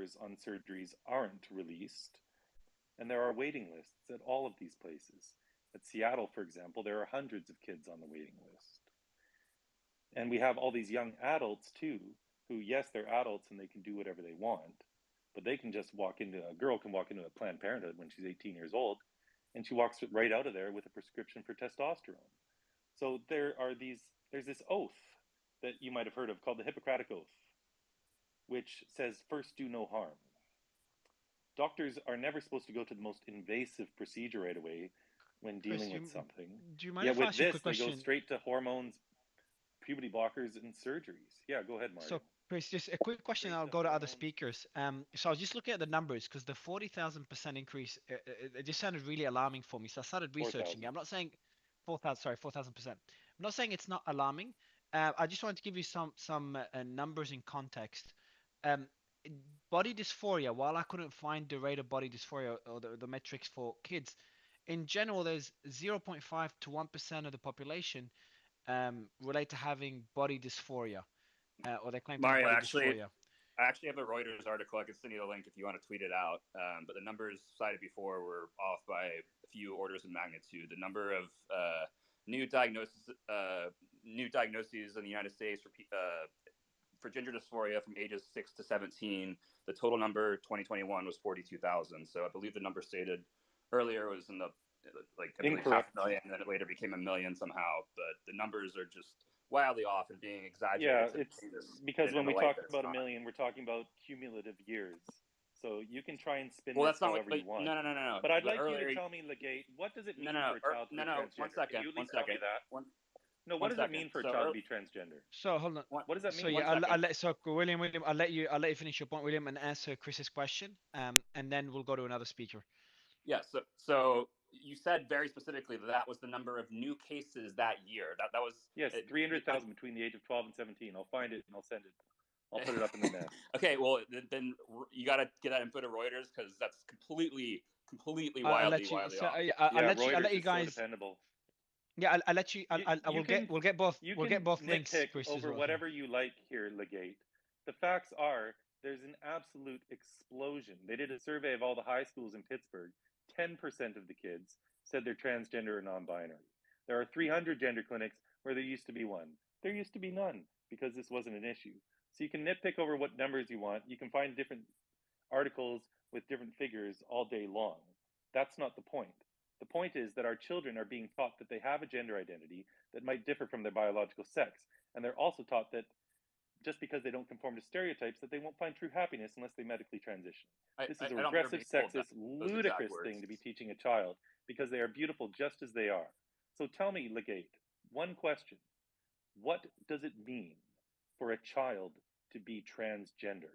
numbers on surgeries aren't released, and there are waiting lists at all of these places. At Seattle, for example, there are hundreds of kids on the waiting list. And we have all these young adults too, who, yes, they're adults and they can do whatever they want, but they can just a girl can walk into a Planned Parenthood when she's 18 years old, and she walks right out of there with a prescription for testosterone. So there's this oath that you might have heard of called the Hippocratic Oath, which says, first do no harm. Doctors are never supposed to go to the most invasive procedure right away when dealing with something. Do you mind if I ask you a quick question? They go straight to hormones, puberty blockers, and surgeries. Yeah, go ahead, Mario. So, Chris, just a quick question, I'll go to other speakers. So I was just looking at the numbers, because the 40,000% increase, it just sounded really alarming for me. So I started researching it. I'm not saying 4,000%. I'm not saying it's not alarming. I just wanted to give you some numbers in context. Body dysphoria, while I couldn't find the rate of body dysphoria or the metrics for kids, in general, there's 0.5 to 1% of the population relate to having body dysphoria, or they claim to have body dysphoria. I actually have a Reuters article. I can send you the link if you want to tweet it out. But the numbers cited before were off by a few orders of magnitude. The number of new diagnoses in the United States for gender dysphoria from ages 6 to 17, the total number 2021 was 42,000. So I believe the number stated earlier was in the like 500,000, and then it later became 1 million somehow. But the numbers are just wildly off and being exaggerated. Yeah, it's because when we talk about 1 million, we're talking about cumulative years. So you can try and spin this however you want. No. But I'd like you to tell me, Legate, what does it mean for a child to be transgender? 1 second. Can you at least tell me that? What does it mean for a child to be transgender? So hold on. What does that mean? So yeah, William, I'll let you finish your point, William, and answer Chris's question, and then we'll go to another speaker. Yeah. So you said very specifically that was the number of new cases that year. That was 300,000 between the age of 12 and 17. I'll find it and I'll send it. I'll put it up in the net. Okay. Well, then you got to get that info to Reuters, because that's completely wildly off. I'll let you guys. So dependable. Yeah, I'll let you. We'll get both links. Chris, over whatever you like here, Legate. The facts are there's an absolute explosion. They did a survey of all the high schools in Pittsburgh. 10% of the kids said they're transgender or non-binary. There are 300 gender clinics where there used to be one. There used to be none because this wasn't an issue. So you can nitpick over what numbers you want. You can find different articles with different figures all day long. That's not the point. The point is that our children are being taught that they have a gender identity that might differ from their biological sex. And they're also taught that just because they don't conform to stereotypes, that they won't find true happiness unless they medically transition. This is a regressive, sexist, ludicrous thing to be teaching a child, because they are beautiful just as they are. So tell me, Legate, one question. What does it mean for a child to be transgender?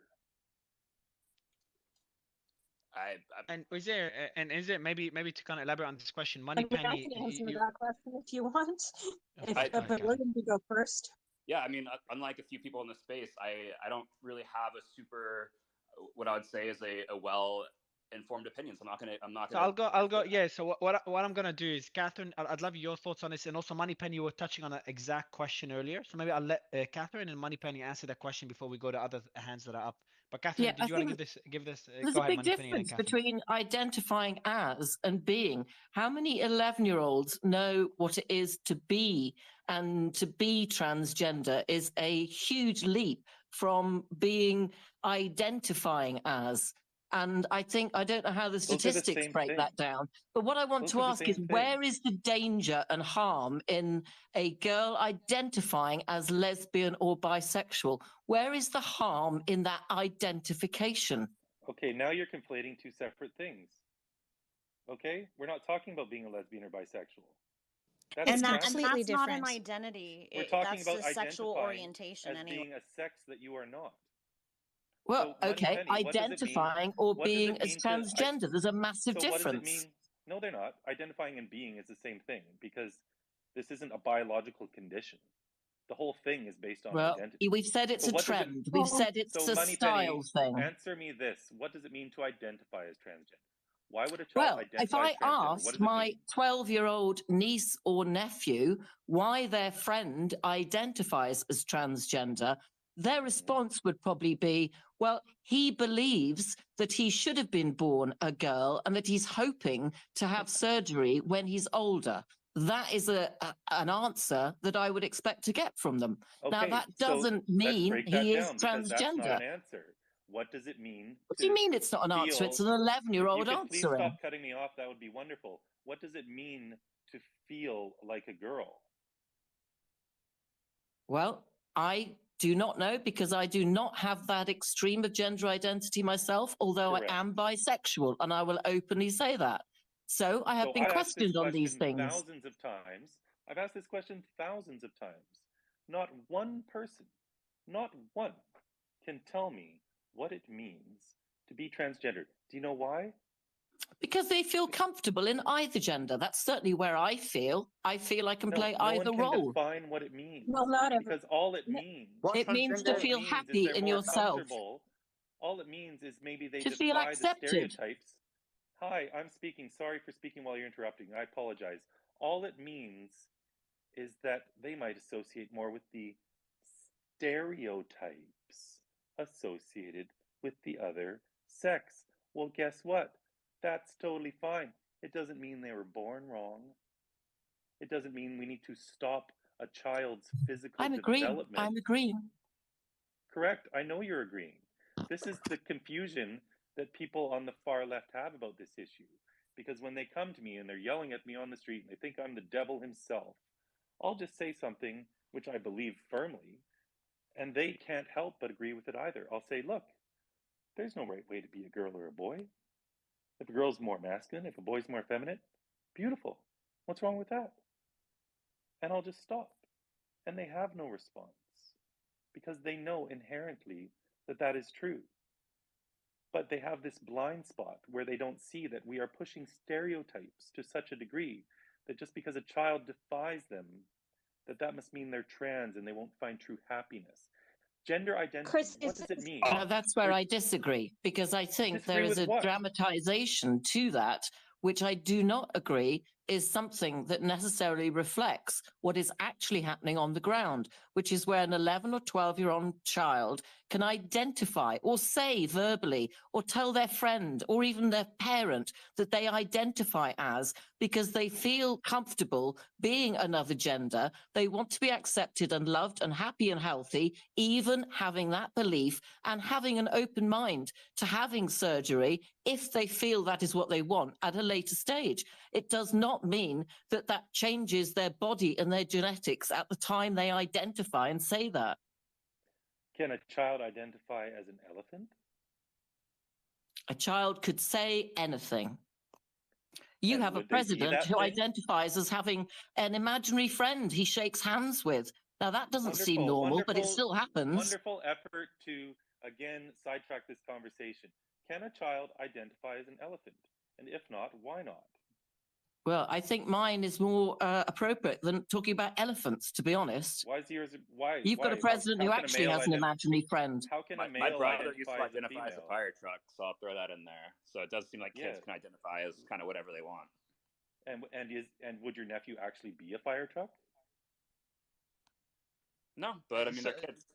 And is there maybe to kind of elaborate on this question, Moneypenny? I can answer that question if you want. But William, you go first. Yeah, I mean, unlike a few people in the space, I don't really have a super, what I would say is a well-informed opinion. So I'm not gonna. So I'll go. Yeah. So what I'm gonna do is, Catherine, I'd love your thoughts on this, and also Moneypenny, you were touching on an exact question earlier. So maybe I'll let Catherine and Moneypenny answer that question before we go to other hands that are up. But Catherine, did you want to give this? There's a big difference between identifying as and being. How many 11-year-olds know what it is to be, and to be transgender is a huge leap from being identifying as. And I don't know how the statistics break that down. But what I want to ask is, where is the danger and harm in a girl identifying as lesbian or bisexual? Where is the harm in that identification? Okay, now you're conflating two separate things. Okay? We're not talking about being a lesbian or bisexual. That's not an identity. We're talking about a sexual orientation as being a sex that you are not. Well, so, okay, identifying or being as transgender, there's a massive difference. What does it mean? No, they're not. Identifying and being is the same thing, because this isn't a biological condition. The whole thing is based on identity. We've said it's a trend. We've said it's a style thing. Answer me this. What does it mean to identify as transgender? Why would a child identify if I asked my 12-year-old niece or nephew why their friend identifies as transgender, their response would probably be, well, he believes that he should have been born a girl and that he's hoping to have surgery when he's older. That is an answer that I would expect to get from them. Okay, now, that doesn't mean he is transgender. That's not an answer. What does it mean? What do you mean it's not an answer? It's an 11-year-old answering. Please stop cutting me off. That would be wonderful. What does it mean to feel like a girl? Well, I do not know, because I do not have that extreme of gender identity myself, although Correct. I am bisexual, and I will openly say that. So I have been questioned on these things. Thousands of times. I've asked this question thousands of times. Not one person, not one, can tell me what it means to be transgender. Do you know why? Because they feel comfortable in either gender. That's certainly where I feel. I feel I can play either role. No one can define what it means. Well, not every. Because all it means. It means to feel happy in yourself. All it means is maybe they to feel accepted. The stereotypes. Hi, I'm speaking. Sorry for speaking while you're interrupting. I apologize. All it means is that they might associate more with the stereotypes associated with the other sex. Well, guess what? That's totally fine. It doesn't mean they were born wrong. It doesn't mean we need to stop a child's physical development. I'm agreeing. Correct. I know you're agreeing. This is the confusion that people on the far left have about this issue. Because when they come to me and they're yelling at me on the street and they think I'm the devil himself, I'll just say something which I believe firmly, and they can't help but agree with it either. I'll say, look, there's no right way to be a girl or a boy. If a girl's more masculine, if a boy's more feminine, beautiful. What's wrong with that? And I'll just stop. And they have no response because they know inherently that that is true. But they have this blind spot where they don't see that we are pushing stereotypes to such a degree that just because a child defies them, that must mean they're trans and they won't find true happiness. Gender identity, Chris, what does it mean? No, that's where I disagree, because I think there is a dramatization to that, which I do not agree is something that necessarily reflects what is actually happening on the ground, which is where an 11 or 12-year-old child can identify or say verbally or tell their friend or even their parent that they identify as, because they feel comfortable being another gender. They want to be accepted and loved and happy and healthy, even having that belief and having an open mind to having surgery if they feel that is what they want at a later stage. It does not mean that that changes their body and their genetics at the time they identify and say that. Can a child identify as an elephant? A child could say anything. You have a president who identifies as having an imaginary friend he shakes hands with. Now, that doesn't seem normal, but it still happens. Wonderful effort to, again, sidetrack this conversation. Can a child identify as an elephant? And if not, why not? Well, I think mine is more appropriate than talking about elephants, to be honest. Why is yours? Why? You've got a president who actually has an imaginary friend. How can a male my brother used to identify as a fire truck, so I'll throw that in there. So it does seem like kids can identify as kind of whatever they want. And would your nephew actually be a fire truck? No, but I mean they're kids.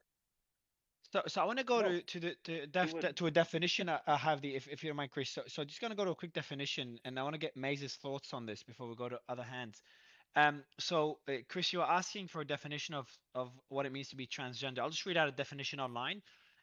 So I want to go to a definition. I have if you don't mind, Chris. So I'm just going to go to a quick definition, and I want to get Maze's thoughts on this before we go to other hands. Chris, you are asking for a definition of what it means to be transgender. I'll just read out a definition online,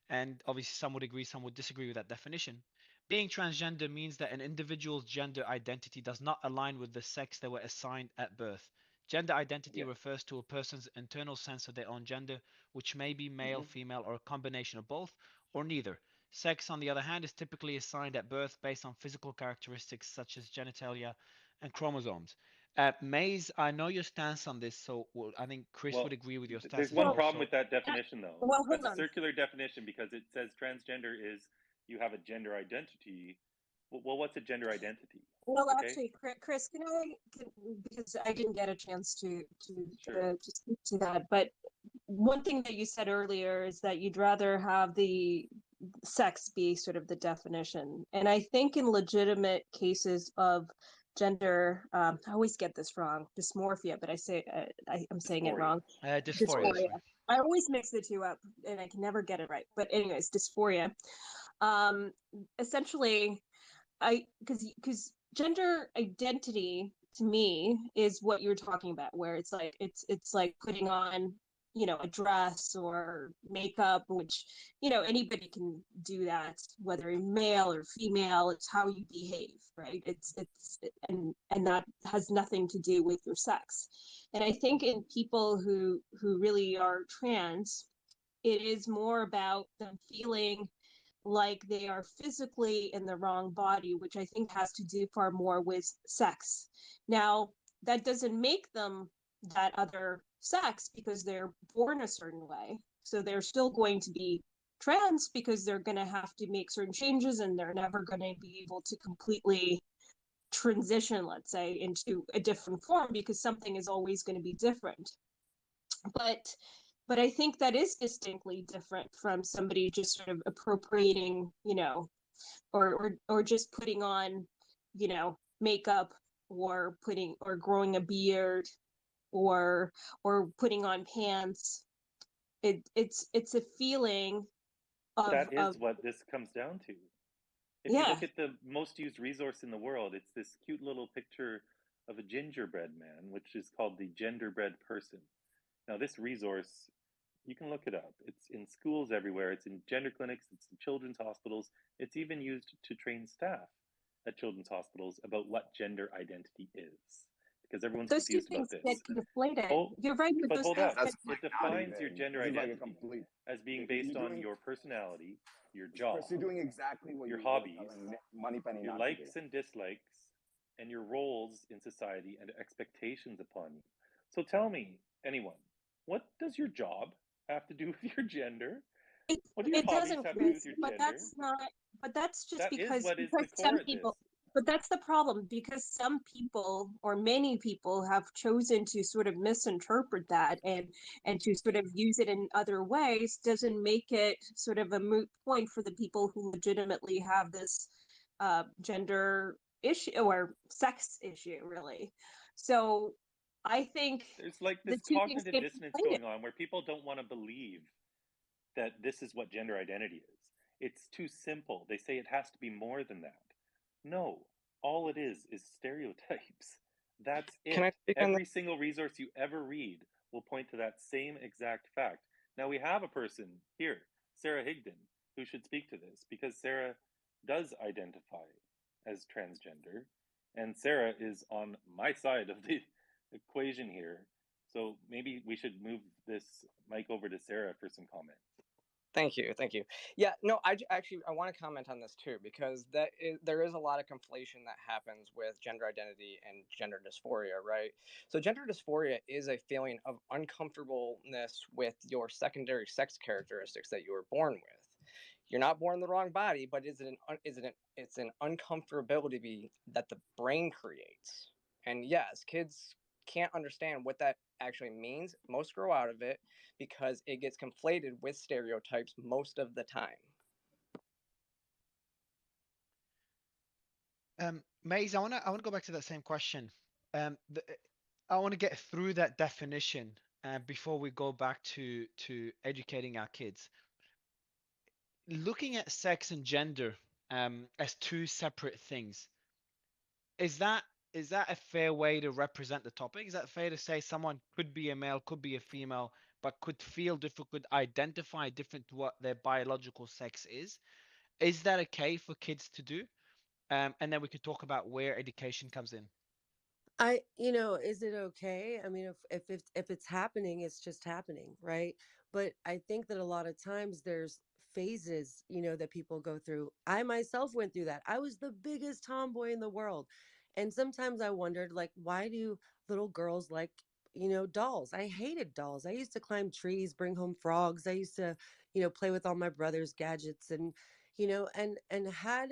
and obviously some would agree, some would disagree with that definition. Being transgender means that an individual's gender identity does not align with the sex they were assigned at birth. Gender identity refers to a person's internal sense of their own gender, which may be male, female, or a combination of both, or neither. Sex, on the other hand, is typically assigned at birth based on physical characteristics such as genitalia and chromosomes. Maze, I know your stance on this, so I think Chris would agree with your stance. There's one problem with that definition, though. Well, That's a circular definition because it says transgender is you have a gender identity. Well, what's a gender identity? Well, actually, Chris, because I didn't get a chance to speak to that, but one thing that you said earlier is that you'd rather have the sex be sort of the definition. And I think in legitimate cases of gender. I always get this wrong, dysmorphia, but I'm saying it Dysphoria. wrong. Dysphoria. Dysphoria. I always mix the two up, and I can never get it right. But anyways, dysphoria. Essentially, because gender identity to me is what you're talking about, where it's like putting on, you know, a dress or makeup, which, you know, anybody can do that, whether you're male or female. It's how you behave, right? And that has nothing to do with your sex. And I think in people who really are trans, it is more about them feeling like they are physically in the wrong body, which I think has to do far more with sex. Now, that doesn't make them that other sex because they're born a certain way. So they're still going to be trans because they're going to have to make certain changes, and they're never going to be able to completely transition, let's say, into a different form, because something is always going to be different. But I think that is distinctly different from somebody just sort of appropriating, you know, or just putting on, you know, makeup, or growing a beard, or putting on pants. It's a feeling That is of what this comes down to. If you yeah. look at the most used resource in the world, it's this cute little picture of a gingerbread man, which is called the genderbread person. Now, this resource, you can look it up. It's in schools everywhere. It's in gender clinics. It's in children's hospitals. It's even used to train staff at children's hospitals about what gender identity is, because everyone's Those two confused things about get this. conflated. Oh, You're right, but but those hold things up. get It defines your gender This is like a identity complete. as being You're based on doing, your personality, your job, Chris, you're doing exactly what your you were hobbies, telling Moneypenny your not to do. likes and dislikes, and your roles in society and expectations upon you. So tell me, anyone, what does your job have to do with your gender? What do your It hobbies doesn't, have to do with Chris, your but gender? that's not, but that's just That is what is the core some of this. people, but that's the problem, because some people, or many people, have chosen to sort of misinterpret that, and to sort of use it in other ways doesn't make it sort of a moot point for the people who legitimately have this gender issue or sex issue, really. So I think There's like the this two things cognitive get dissonance conflated. going on where people don't want to believe that this is what gender identity is. It's too simple. They say it has to be more than that. No, all it is stereotypes. That's Can I it. speak on that? Every single resource you ever read will point to that same exact fact. Now we have a person here, Sarah Higdon, who should speak to this, because Sarah does identify as transgender, and Sarah is on my side of the equation here. So maybe we should move this mic over to Sarah for some comments. Thank you, thank you. Yeah, no, I want to comment on this too, because there is a lot of conflation that happens with gender identity and gender dysphoria, right? So gender dysphoria is a feeling of uncomfortableness with your secondary sex characteristics that you were born with. You're not born in the wrong body, but it's an uncomfortability that the brain creates. And yes, kids can't understand what that actually means. Most grow out of it because it gets conflated with stereotypes most of the time. Maze, I wanna go back to that same question. I want to get through that definition before we go back to educating our kids. Looking at sex and gender as two separate things, is that a fair way to represent the topic? Is that fair to say someone could be a male, could be a female, but could feel different, could identify different to what their biological sex is? Is that okay for kids to do? And then we could talk about where education comes in. Is it okay? I mean, if it's happening, it's just happening, right? But I think that a lot of times there's phases, that people go through. I myself went through that. I was the biggest tomboy in the world. And sometimes I wondered, like, why do little girls like, dolls? I hated dolls. I used to climb trees, bring home frogs. I used to, play with all my brother's gadgets, and had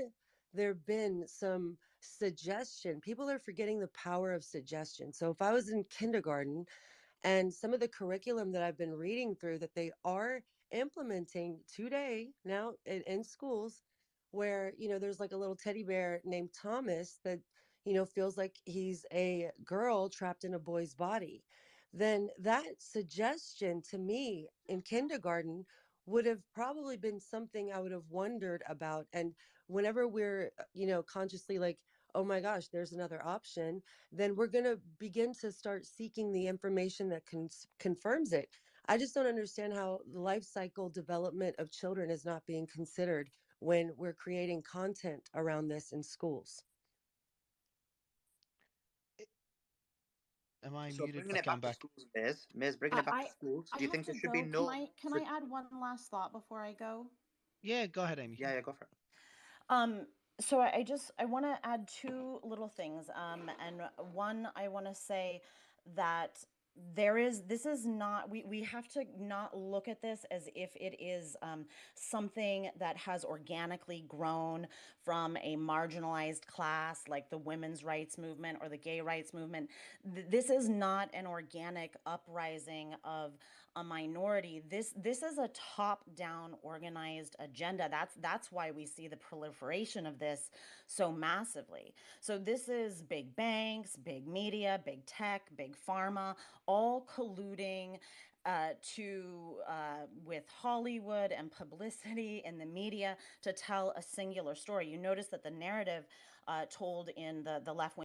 there been some suggestion. People are forgetting the power of suggestion. So if I was in kindergarten, and some of the curriculum that I've been reading through that they are implementing today now in schools, where there's like a little teddy bear named Thomas that feels like he's a girl trapped in a boy's body, then that suggestion to me in kindergarten would have probably been something I would have wondered about. And whenever we're, consciously like, oh my gosh, there's another option, then we're going to begin to start seeking the information that confirms it. I just don't understand how the life cycle development of children is not being considered when we're creating content around this in schools. Am I So muted? bringing it Okay, I'm back to back. schools, Miz, bringing it back to schools, I do you have think to there should be go. no? Can I add one last thought before I go? Yeah, go ahead, Amy. Yeah, go for it. So I want to add two little things. And one, I want to say that this is not, we have to not look at this as if it is something that has organically grown from a marginalized class like the women's rights movement or the gay rights movement. This is not an organic uprising of a minority. This is a top-down organized agenda. That's why we see the proliferation of this so massively. So this is big banks, big media, big tech, big pharma, all colluding with Hollywood and publicity and the media to tell a singular story. You notice that the narrative told in the left wing